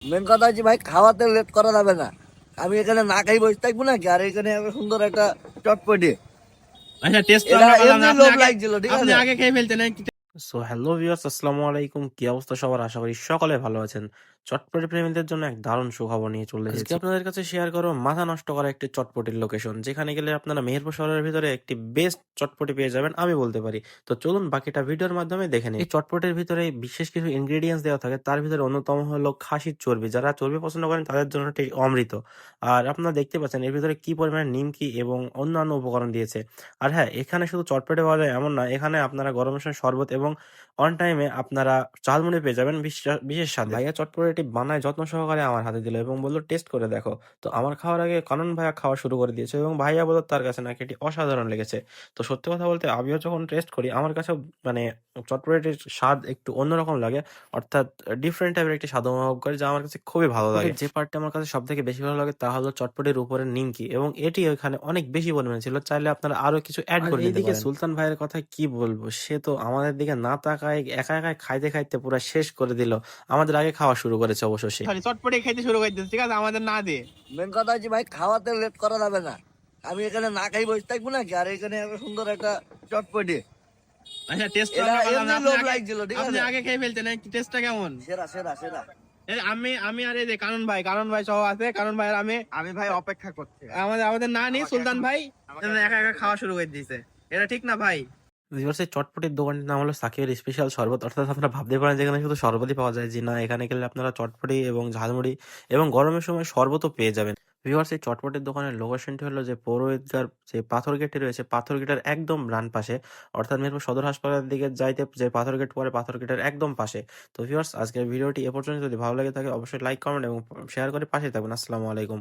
Main কথা হচ্ছে ভাই খাওয়াতে লেট করা যাবে না। আমি এখানে না খাই বসে থাকবো নাকি? আর এখানে এত সুন্দর একটা চটপটি, আচ্ছা, টেস্ট তো এটা আমরা করলাম না, এমনি লোভ লাগছিল, ঠিক আপনি আছে। আগে খেয়ে ফেলতেন একটু। সো হ্যালো ভিউয়ার্স, আসসালামু আলাইকুম। কি অবস্থা সবার? আশা করি সকলে ভালো আছেন। চটপটি প্রেমীদের জন্য এক দারুণ সুখবর নিয়ে চলে এসেছি। আপনাদের কাছে শেয়ার করো মাথা নষ্ট করা একটি চটপটির লোকেশন, যেখানে গেলে আপনারা মেহেরপুর শহরের ভিতরে একটি বেস্ট চটপটি পেয়ে যাবেন, আমি বলতে পারি। তো চলুন বাকিটা ভিডিওর মাধ্যমে দেখে নিই। এই চটপটির ভিতরে বিশেষ কিছু ইনগ্রেডিয়েন্টস দেওয়া থাকে, তার ভিতরে অন্যতম হলো খাসির চর্বি। যারা চর্বি পছন্দ করেন তাদের জন্য এটি অমৃত। আর আপনারা দেখতে পাচ্ছেন এর ভিতরে কি পরিমাণে নিমকি এবং অন্যান্য উপকরণ দিয়েছে। আর হ্যাঁ, এখানে শুধু চটপটি পাওয়া যায় এমন না, এখানে আপনারা গরমের সময় শরবত এবং অন টাইমে আপনারা ঝালমুড়ি পেয়ে যাবেন বিশেষ স্বাদে। ভাইয়া চটপটিটি বানায় যত্ন সহকারে আমার হাতে দিল এবং বলল টেস্ট করে দেখো। তো আমার খাওয়ার আগে কানন ভাইয়া খাওয়া শুরু করে দিয়েছে এবং ভাইয়া বলল তার কাছে নাকি এটি অসাধারণ লেগেছে। তো সত্যি কথা বলতে আমিও যখন টেস্ট করি আমার কাছেও মানে চটপটির স্বাদ একটু অন্যরকম লাগে, অর্থাৎ ডিফারেন্ট টাইপের একটি স্বাদ অনুভব করে, যা আমার কাছে খুবই ভালো লাগে। যে পার্টটা আমার কাছে সব থেকে বেশি ভালো লাগে তা হলো চটপটির উপরে নিমকি, এবং এটি ওখানে অনেক বেশি পরিমাণে ছিল, চাইলে আপনারা আরো কিছু অ্যাড করে নিতে পারেন। সুলতান ভাইয়ের কথা কি বলবো, সে তো আমাদের দিকে না তাকায় একা একা খাইতে খাইতে পুরো শেষ করে দিল। আমাদের আগে খাওয়া শুরু করেছে অবশ্য সে। সরি, চটপটি খাইতে শুরু করে দিয়েছে, ঠিক আছে, আমাদের না দিয়ে। মেন কথা হচ্ছে ভাই খাওয়াতে লেট করা যাবে না। আমি এখানে না খাই বসে থাকবো নাকি? আর এখানে এত সুন্দর একটা চটপটি, আচ্ছা, টেস্ট তো এটা আমরা করলাম না, এমনি লোভ লাগছিল, ঠিক আপনি আছে। আগে খেয়ে ফেলতেন একটু। টেস্টটা কেমন? সেরা সেরা সেরা। আমি আর এই যে কানন ভাই সহ আছে। কানন ভাই আর আমি ভাই অপেক্ষা করছি। আমাদের না নিয়ে সুলতান ভাই একা একা খাওয়া শুরু করে দিয়েছে। এটা ঠিক না ভাই? ভিউয়ার্স, এই চটপটির দোকানটির নাম হলো সাকিবের স্পেশাল শরবত। অর্থাৎ আপনারা ভাবতে পারেন যেখানে শুধু শরবতই পাওয়া যায়, যে না, এখানে গেলে আপনারা চটপটি এবং ঝালমুড়ি এবং গরমের সময় শরবতও পেয়ে যাবেন। ভিউয়ার্স, এই চটপটির দোকানের লোকেশনটি হলো যে পৌর ঈদগার যে পাথর গেটটি রয়েছে, পাথর গেটের একদম ডান পাশে, অর্থাৎ মিরপুর সদর হাসপাতালের দিকে যাইতে যে পাথর গেট পরে, পাথর গেটের একদম পাশে। তো ভিউয়ার্স, আজকের ভিডিওটি এ পর্যন্ত। যদি ভালো লেগে থাকে অবশ্যই লাইক, কমেন্ট এবং শেয়ার করে পাশে থাকবেন। আসসালামু আলাইকুম।